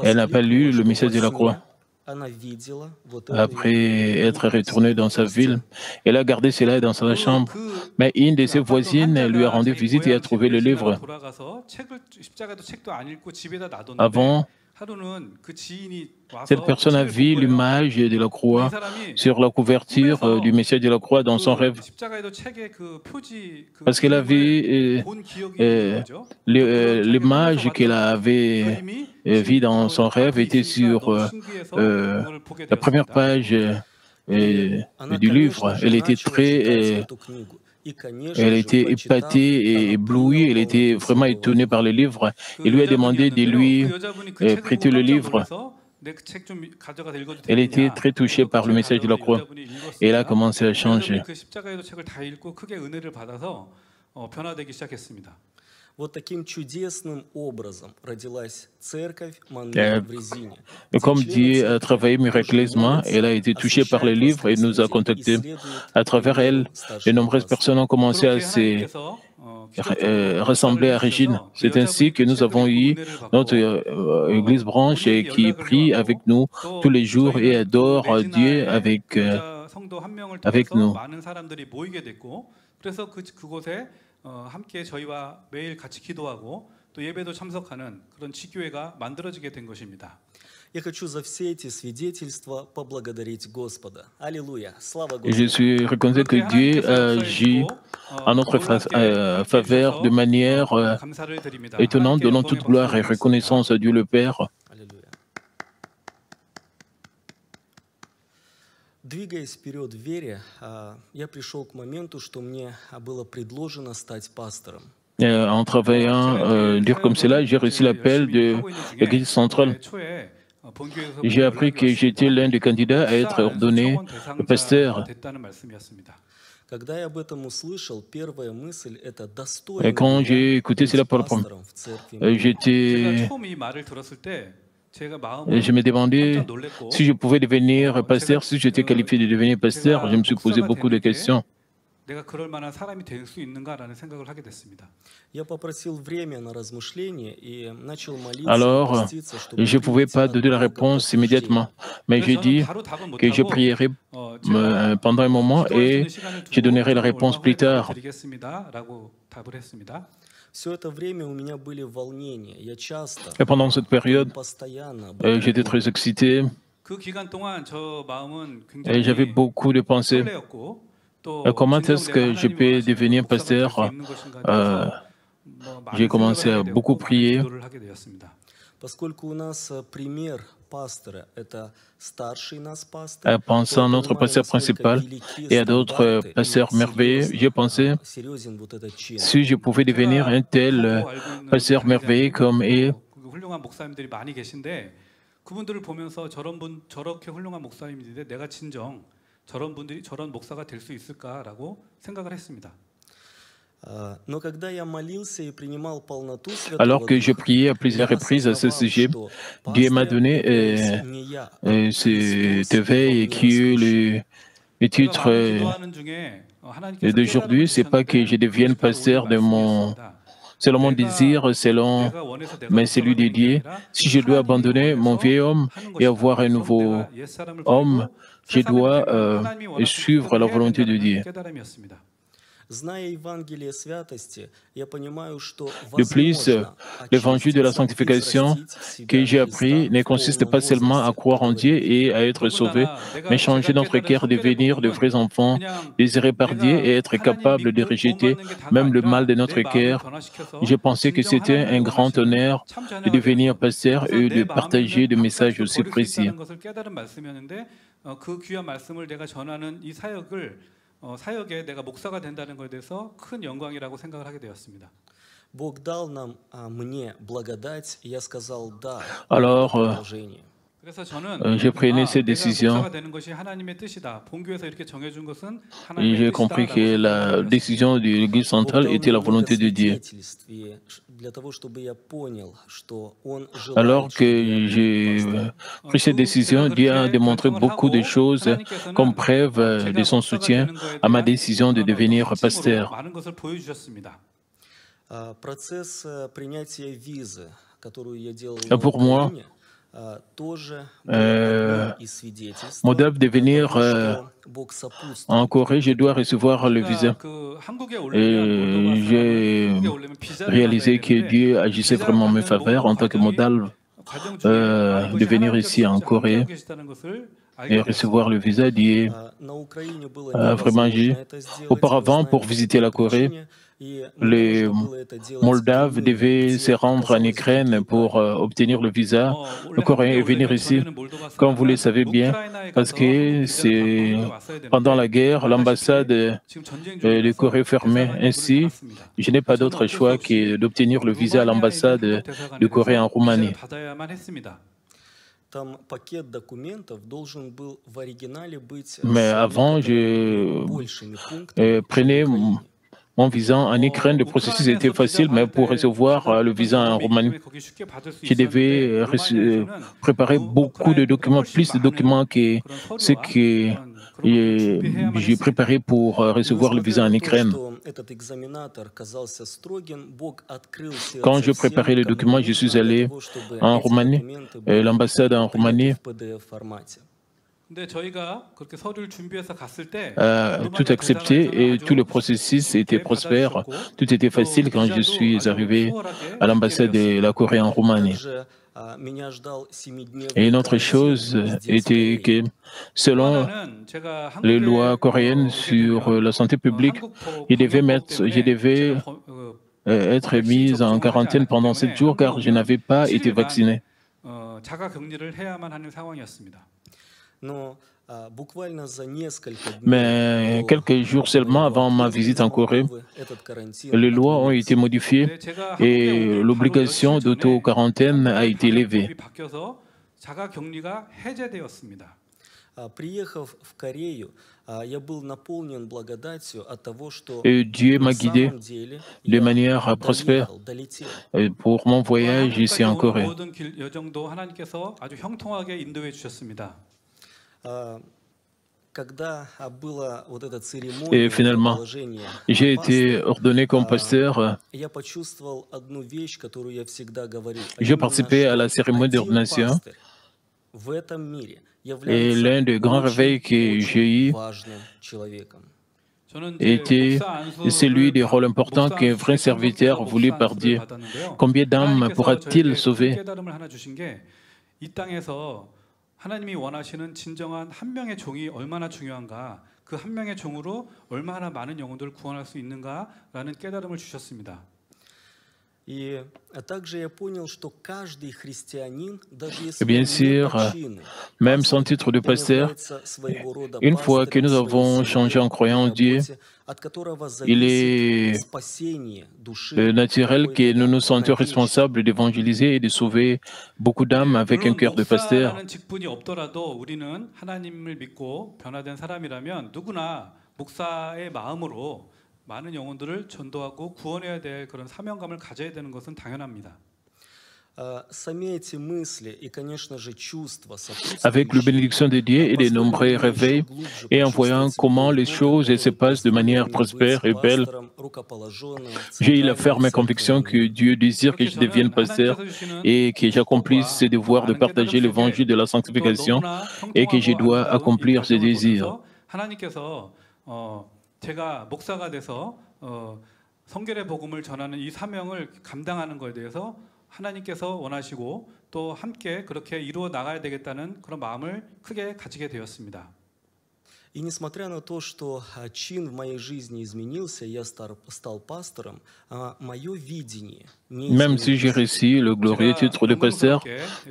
elle n'a pas lu воскликнула, le что message во de la сне croix. она видела вот эту Après être книгу retournée dans sa ville, elle a gardé cela dans sa chambre. Mais une de ses voisines lui a rendu 자기 visite et a 고향 집 trouvé le 레지나로 livre. 돌아가서 책을 십자가에도 책도 안 읽고 집에다 놔뒀는데 Avant, 하루는 그 지인이 cette 와서 personne a 책을 vu 본 거예요. l'image de la 근데 이 croix 사람이 sur la couverture du 꿈에서 message de la croix dans son 그 rêve. 십자가에도 책의 그 표지 그 Parce qu'elle a 그림을 vu 본 기억이 있는 거죠. 또 그런 책을 l'image 꿈에서 qu'elle 봤던 avait 그림이 vue dans son 앞에 rêve était 있으니까 sur 너무 신기해서 그걸 보게 la première 되었습니다. page И она, du livre. конечно же, Elle était начала читать très, эту книгу. И, elle конечно же, était прочитав, épatée et она приняла éblouie. Elle était полноту vraiment Святого étonnée par Духа. le livre. 그 Il lui a demandé de 여자분이었는데요. lui 그 여자분이 그 책을 prêter 보고 le 깜짝 livre. 놀라서 내 책 좀 가져가서 읽어도 Elle était 되겠냐. très touchée 그래서 그 par le 책을 message de 달라고 la croix. 여자분이 Et elle a 읽었습니다. commencé à 그 여자분이 changer. 그 십자가에도 책을 다 읽고 크게 은혜를 받아서 변화되기 시작했습니다. Вот таким чудесным образом родилась церковь Манмин Euh, в Резине. Comme Dieu a travaillé miraculeusement, elle a été touchée par les livres et nous a contactés. À travers elle, de nombreuses personnes ont commencé à 그렇게 se 하나님께서 기적적으로 rassembler à 역사를 Régine. 해주셔서 그 C'est ainsi que 여자분이 그 nous 책을 avons 읽고 eu 은혜를 notre 받고 église branche 우리에게 qui 연락을 prie avec nous 해왔고 tous les 또 jours et 저희는 그 adore Dieu 레지나의 그 여자 성도 한 명을 avec 통해서 nous. 많은 사람들이 모이게 됐고 그래서 그곳에 함께 저희와 매일 같이 기도하고 또 예배도 참석하는 그런 지교회가 만들어지게 된 것입니다. Я хочу за все эти свидетельства поблагодарить Господа. Аллилуйя. Слава Et je Господу. suis reconnaissant que Dieu agit en notre faveur de manière 감사를 드립니다. étonnante, 하나님께 donnant 영광의 toute gloire et 박수를 드리겠습니다. reconnaissance à Dieu le Père. Аллилуйя. Двигаясь вперед в вере, я пришел к моменту, что мне было предложено стать пастором. En travaillant dur comme cela, j'ai reçu l'appel de l'Église centrale. J'ai appris que j'étais l'un des candidats à être ordonné pasteur. Когда я об этом услышал, первая мысль — это Et достойно quand ли j'ai я écouté cela быть pour la première пастором в церкви fois, Манмин. j'étais, 처음 이 말을 들었을 때 제가 je 마음으로 me demandais 깜짝 놀랐고 si je pouvais devenir pasteur, si j'étais qualifié de devenir pasteur. Je me suis posé beaucoup de questions. 내가 그럴 만한 사람이 될 수 있는가라는 생각을 하게 됐습니다. Я попросил время на размышление и начал молиться и Alors, поститься, чтобы je ne pouvais принять pas от donner la Бога réponse подтверждение. immédiatement, mais j'ai 그래서 dit 저는 바로 답은 que je 못하고 prierai 제가 pendant un moment 기도할 수 et 있는 시간을 je 두고 donnerai la 저는 réponse 얼마 plus 후에 답을 tard. 드리겠습니다라고 답을 했습니다. Все это время у меня были волнения. Я часто, Et pendant cette période, постоянно об этом j'étais думал. très excité 그 기간 동안 저 마음은 et j'avais 굉장히 beaucoup de pensées. 설레었고 또 Comment 진정 est-ce 내가 que je 하나님이 peux 원하시는 devenir 목사가 될 수 pasteur? 있는 것인가에 대해서 많은 J'ai commencé 생각을 à 하게 beaucoup 되었고 많은 prier. 기도를 하게 되었습니다. Поскольку у нас пример пастора — это старший нас пастор, Pensant à то я notre понимаю, pasteur насколько principal велики et à d'autres стандарты и pasteurs merveilleux, j'ai pensé серьезен вот этот чин. si je pouvais devenir un tel 보고 알고 있는 pasteur merveilleux comme est. 또 훌륭한 목사님들이 많이 계신데 그분들을 보면서 저런 분 저렇게 훌륭한 목사님인데 내가 진정 저런 분들이 저런 목사가 될 수 있을까라고 생각을 했습니다. Но когда я молился и принимал полноту Alors Святого que je Духа, priais à я plusieurs reprises à ce осознавал, sujet, что Dieu m'a пастырем donné являюсь не я, а cet Христос éveil во мне qui est воскресший. le 제가 titre 마음을 기도하는 중에 하나님께서 d'aujourd'hui. C'est pas que je devienne pasteur de selon mon désir, selon mais celui de Dieu. Si je dois abandonner mon vieil homme et avoir un nouveau homme, je dois suivre la volonté de Dieu. Зная Евангелие святости, я понимаю, что De plus, возможно l'évangile de la очиститься, sanctification взрастить в себя que j'ai Христа appris ne в consiste полном pas seulement à возрасте, croire en говорит Dieu Библия. et à être sauvé, mais changer notre cœur, devenir de vrais enfants, désirés par Dieu et être capables de rejeter même le mal de notre cœur. J'ai pensé que c'était un grand honneur de devenir pasteur et de partager des messages aussi précis. 그 귀한 말씀을 내가 전하는 이 사역에 내가 목사가 된다는 것에 대해서 큰 영광이라고 생각을 하게 되었습니다. Бог дал нам, мне благодать, и я сказал «да» на это Alors, предложение. 그래서 저는 j'ai pris cette 내가 décision 목사가 되는 것이 하나님의 뜻이다. 본교에서 이렇게 정해준 것은 et 하나님의 j'ai compris 뜻이다라고 que 생각을 la 해버렸습니다. décision de l'Église Бог centrale дал était мне la много volonté de Dieu. свидетельств для того, чтобы я понял, что Он Alors желает, чтобы que я j'ai был пастором. pris cette décision, Dieu a démontré beaucoup de choses comme preuve de son soutien à ma décision de devenir pasteur. 많은 것을 보여주셨습니다. Процесс принятия визы, которую я делал Pour на moi, Украине, тоже был одним из свидетельств Modèle de venir того, что Бог сопутствует. en Corée, je dois recevoir le visa. 그 한국에 Et 오려면 j'ai 한국에 오려면 비자를 réalisé 받아야 que 되는데 Dieu agissait vraiment en mes faveurs en tant que modèle 과정 중에 de venir ici en Corée 계시다는 것을 et 알게 recevoir le visa. Dieu На Украине было vraiment agi. невозможно это сделать. Auparavant, Мы pour знаем visiter la по какой Corée, причине, и les нужно было это делать Moldaves прямым devaient se путем, rendre en казалось бы, Ukraine такие pour правила. obtenir le visa. 원래 Le Coréen 한국에 est venir 오려면 ici, 전에는 몰도바 comme vous le 사람은 savez bien, 우크라이나에 parce 가서 que 한국 비자를 c'est 받고 한국에 왔어야 pendant la 되는데 guerre, l'ambassade 알다시피 지금 전쟁 de 중이라서 Corée fermée. 대사관이 문을 Ainsi, 닫았습니다. je n'ai pas 저는 d'autre 어쩔 수 choix que 없이 d'obtenir le visa à 루마니아에 있는 l'ambassade 한국 de Corée en 대사관에서 Roumanie. 비자를 받아야만 했습니다. Там пакет документов должен был в оригинале быть Mais с avant, некоторыми je большими пунктами, чем в prenais Украине. mon visa en Ukraine. Le processus était 우크라이나에서 facile, 비자 mais 받을 pour 때 recevoir le 어떤 visa en 경험이 있기 Roumanie, 때문에 거기 쉽게 받을 수 je devais 있었는데 루마니아에서는 préparer beaucoup de documents, plus de documents que 그런 ce 서류와 que 그런 것들을 준비해야만 j'ai 했습니다. préparé pour recevoir le Несмотря visa en на то, Ukraine. что этот экзаменатор казался строгим, Бог открыл Quand сердце je préparais всем, les кому documents, je нужно, suis для allé того, чтобы en эти Roumanie, документы были l'ambassade en приняты Roumanie. в PDF-формате. 근데 저희가 그렇게 서류를 준비해서 갔을 때 Tout 루마니아 accepté et tout le 대사관에서는 processus était 쉽게 prospère. 받아주셨고 Tout était 또 facile quand je 비자도 suis 아주 arrivé 수월하게 à 받게 l'ambassade de la 되었습니다. Corée en Roumanie. Также меня ждал Et 7-дневный une autre карантин chose здесь, в était Корее. que, 또 selon 하나는 제가 les 한국에 lois coréennes 오게 sur 되면 la santé publique, 한국 je devais 방역법 때문에 être 백신 mis en 접종을 하지 quarantaine 않았기 pendant 7 때문에 jours 한국에 car je 오면 n'avais pas été 7일간 vacciné. 자가 격리를 해야만 하는 상황이었습니다. Но буквально за несколько дней Mais до quelques jours seulement моего avant ma отъезда visite из en Corée, Молдовы этот карантин les lois ont été отменился. modifiées 근데 제가 한국에 et 오는 바로 l'obligation 며칠 전에 d'auto-quarantaine a 한국의 été levée. 방역법이 바뀌어서 자가 격리가 해제되었습니다. Приехав в Корею, я был наполнен благодатью от того, что Et Dieu на m'a guidé самом деле de я manière prospère долетел. pour mon voyage ici 한국까지 en 오는 Corée. 모든 여정도 하나님께서 아주 형통하게 인도해 주셨습니다. Когда была вот эта Et церемония finalement, положения j'ai été пастыря, ordonné comme pasteur. я почувствовал одну вещь, которую я всегда говорю, а J'ai именно, participé à la что cérémonie один d'ordination пастырь в этом мире et является l'un des grands réveils que j'ai eu важным человеком. 저는 était celui des rôles importants qu'un vrai serviteur voulu par Dieu. Combien d'âmes pourra-t-il sauver? 깨달음을 하나 주신 게 이 땅에서 하나님이 원하시는 진정한 한 명의 종이 얼마나 중요한가, 그 한 명의 종으로 얼마나 많은 영혼들을 구원할 수 있는가라는 깨달음을 주셨습니다. И также я понял, что каждый христианин, даже Et если bien он sûr, нет общины, même sans titre de он pasteur, является своего рода une fois que пастырем nous своей avons семьи changé en croyant en и Dieu, работе, от которого il зависит est спасение души naturel que nous nous sentions многих. responsables d'évangéliser et de sauver beaucoup d'âmes avec un 물론 cœur de pasteur. 목사라는 직분이 없더라도 우리는 하나님을 믿고 변화된 사람이라면 누구나 목사의 마음으로 많은 영혼들을 전도하고 구원해야 될 그런 사명감을 가져야 되는 것은 당연합니다. Сами эти мысли и, конечно же, чувства Avec la сопутствующие, bénédiction de Dieu et les nombreux réveils, et en voyant comment les choses se passent de manière prospère et belle, j'ai eu la ferme conviction que Dieu désire que je devienne pasteur et que j'accomplisse ce devoir de partager l'évangile de la sanctification et que je dois accomplir ce désir. 하나님께서 제가 목사가 돼서 성결의 복음을 전하는 이 사명을 감당하는 것에 대해서 하나님께서 원하시고 또 함께 그렇게 이루어 나가야 되겠다는 그런 마음을 크게 가지게 되었습니다. И несмотря на то, что чин в моей жизни изменился, я стал пастором, мое видение не Même si j'ai изменилось. reçu le glorieux titre de pasteur,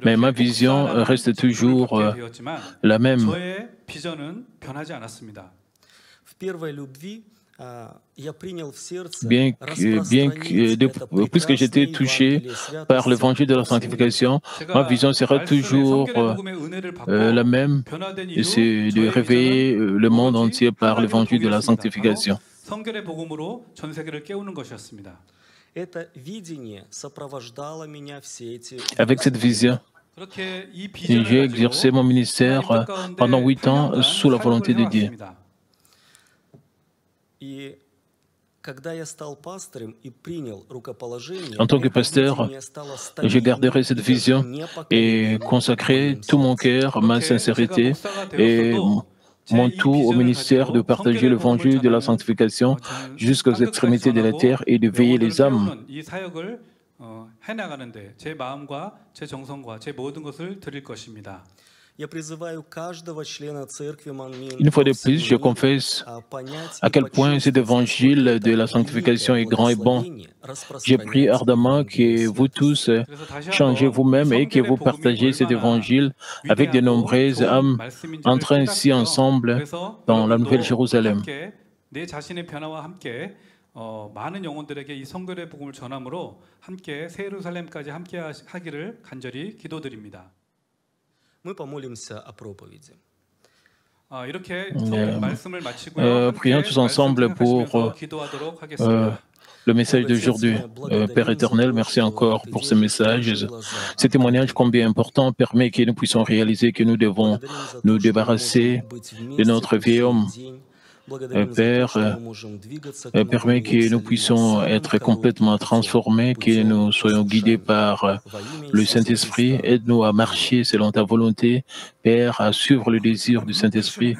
mais ma vision reste toujours la même. 저의 비전은 변하지 않았습니다. В первой любви puisque j'étais touché par l'évangile de la sanctification, ma vision sera toujours la même, et c'est de réveiller le monde entier par l'évangile de la sanctification. 성결의 복음으로 전 세계를 깨우는 것이었습니다. Avec cette vision, j'ai exercé mon ministère pendant 8 ans sous la volonté de Dieu. En tant que pasteur, je garderai cette vision et consacrer tout mon cœur, ma sincérité et mon tout au ministère de partager l'évangile de la sanctification jusqu'aux extrémités de la terre et de veiller les âmes. 해나가는데 제 마음과 제 정성과 제 모든 것을 드릴 것입니다. Une fois de plus, je confesse à quel point cet évangile de la sanctification est grand et bon. Je prie ardemment que vous tous changez vous-même et que vous partagez cet évangile avec de nombreuses âmes entrant ainsi ensemble dans la Nouvelle Jérusalem. 내 자신의 변화와 함께 많은 영혼들에게 이 성결의 복음을 전함으로 함께 새 예루살렘까지 함께 하기를 간절히 기도드립니다. 이렇게 말씀을 마치고요. Prions tous ensemble pour le message d'aujourd'hui. Père éternel, merci encore pour ce message. Ce témoignage combien important permet que nous puissions réaliser que nous devons nous débarrasser de notre vieil homme. Père, permet que nous puissions être complètement transformés, que nous soyons guidés par le Saint-Esprit. Aide-nous à marcher selon ta volonté, Père, à suivre le désir du Saint-Esprit.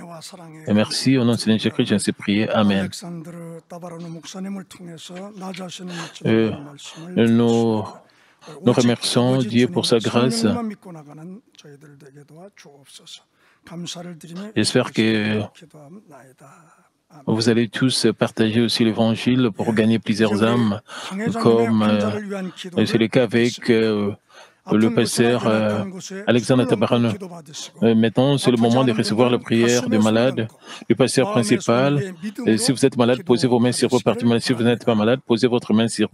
Et merci, au nom de Seigneur Jésus-Christ, j'en sais prier. Amen. Nous remercions Dieu pour sa grâce. J'espère que vous allez tous partager aussi l'évangile pour gagner plusieurs âmes, comme c'est le cas avec le pasteur Alexandre Tabarano. Maintenant, c'est le moment de recevoir la prière des malades. Le pasteur principal, si vous êtes malade, posez vos mains sur vos parties malades. Si vous n'êtes pas malade, posez votre main sur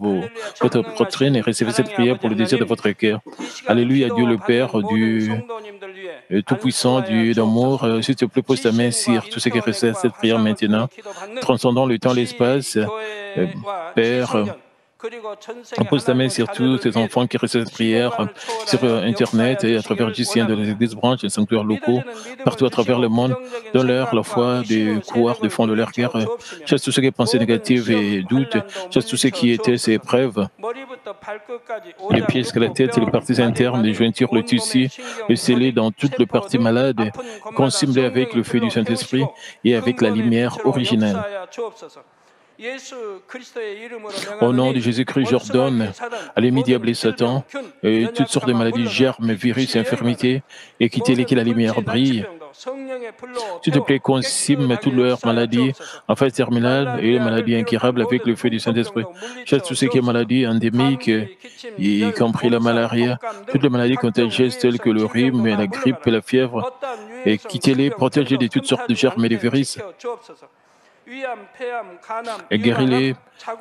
votre poitrine et recevez cette prière pour le désir de votre cœur. Alléluia, Dieu le Père, du Tout-Puissant, Dieu d'amour. S'il te plaît, pose ta main sur tout ce qui reçoit cette prière maintenant. Transcendant le temps et l'espace, Père, pose ta main sur tous ces enfants qui reçoivent cette prière sur Internet et à travers GCN de les églises branches et sanctuaires locaux, partout à travers le monde. Donne-leur la foi des couloirs du fond de leur cœur. Chasse tous ceux qui pensaient négatives et doutes. Chasse tous ceux qui étaient ces épreuves. Les pieds jusqu'à la tête et les parties internes, les jointures, le tissu, le scellé dans toutes les parties malades, consume-les avec le feu du Saint-Esprit et avec la lumière originelle. Au nom de Jésus-Christ, j'ordonne à l'ennemi diable et Satan, et toutes sortes de maladies, germes, virus, infirmités, et quittez-les que la lumière brille. S'il te plaît, consume toutes leurs maladies en phase terminale et les maladies incurables avec le feu du Saint-Esprit. Chasse tout ce qui est maladie endémique, y compris la malaria, toutes les maladies contagieuses telles que le rhume, la grippe et la fièvre, et quittez-les, protégez de toutes sortes de germes et de virus. Et guéris-les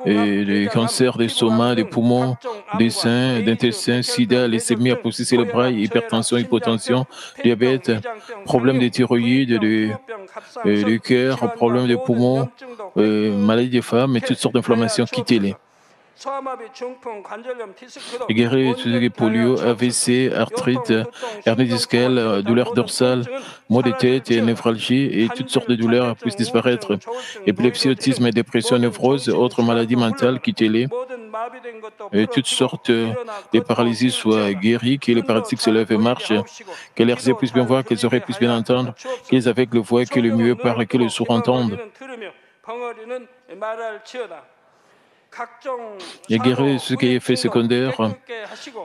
des cancers des stomacs, des poumons, des seins, d'intestins, sida, leucémie, apoplexie cérébrale, hypertension, hypotension, diabète, problèmes de thyroïde, du cœur, problèmes de poumons, maladies des femmes et toutes sortes d'inflammations, quittez-les. Et guérir tout ce qui est polio, AVC, arthrite, hernie discale, douleurs dorsales, maux de tête et névralgie et toutes sortes de douleurs puissent disparaître. Épilepsie, autisme, dépression, névrose, autres maladies mentales, quittez-les. Et toutes sortes de paralysies soient guéries, que les paralytiques se lèvent et marchent, que les yeux puissent bien voir, que les oreilles puissent bien entendre, que les aveugles voient, que les muets parlent, que les sourds entendent. Et guérir ce qui est effet secondaire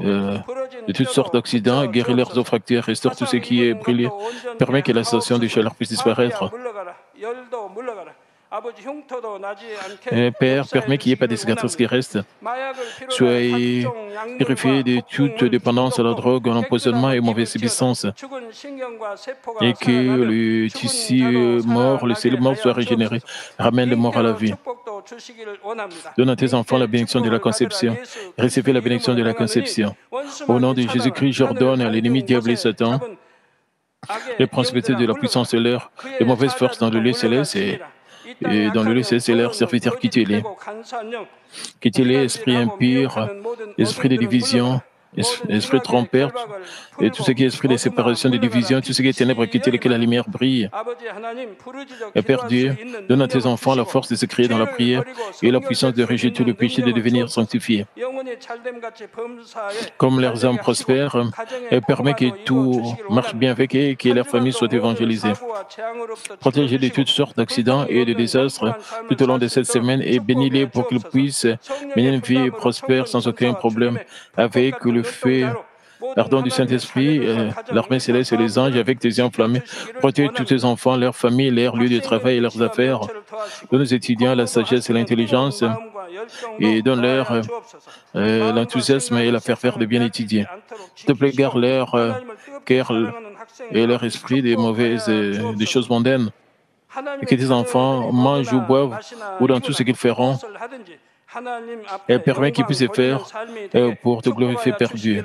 de toutes sortes d'accidents, guérir leurs os fractures, restaure tout ce qui est brûlé, permet que la sensation de chaleur puisse disparaître. Père, permets qu'il n'y ait pas de cicatrices qui restent. Soyez purifiés de toute dépendance à la drogue, à l'empoisonnement et mauvaise substance. Et que le tissu mort, le cellule mort soit régénéré. Ramène le mort à la vie. Donne à tes enfants la bénédiction de la conception. Recevez la bénédiction de la conception. Au nom de Jésus-Christ, j'ordonne à l'ennemi diable et Satan, les principautés de la puissance de l'air, les mauvaises forces dans le lieu céleste et dans le lieu céleste et leurs serviteurs, quittez-les. Quittez-les, esprit impur, esprit de division, esprit trompeur, et tout ce qui est esprit de séparation, de division, tout ce qui est ténèbres, quittez-les, que la lumière brille. Et Père Dieu, donne à tes enfants la force de se créer dans la prière et la puissance de rejeter tout le péché, de devenir sanctifiés. Comme leurs âmes prospèrent, et permet que tout marche bien avec eux et que leur famille soit évangélisée. Protégez de toutes sortes d'accidents et de désastres tout au long de cette semaine et bénis-les pour qu'ils puissent mener une vie prospère sans aucun problème, avec le feu ardent du Saint-Esprit, l'armée céleste et les anges avec tes yeux enflammés. Protège tous tes enfants, leurs familles, leurs lieux de travail et leurs affaires. Donne aux étudiants la sagesse et l'intelligence et donne-leur l'enthousiasme et la ferveur de bien étudier. S'il te plaît, garde leur cœur et leur esprit des mauvaises, des choses mondaines. Et que tes enfants mangent ou boivent ou dans tout ce qu'ils feront. Et permet qu'ils puissent faire pour te glorifier, Père Dieu.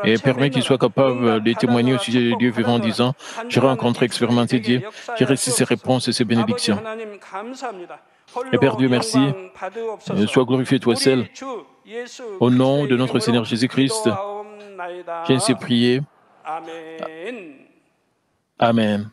Et permet qu'ils soient capables de témoigner au sujet de Dieu vivant en disant « J'ai rencontré, expérimenté Dieu, j'ai reçu ses réponses et ses bénédictions. » Et Père Dieu, merci. Sois glorifié toi seul. Au nom de notre Seigneur Jésus-Christ, j'ai ainsi prié. Amen.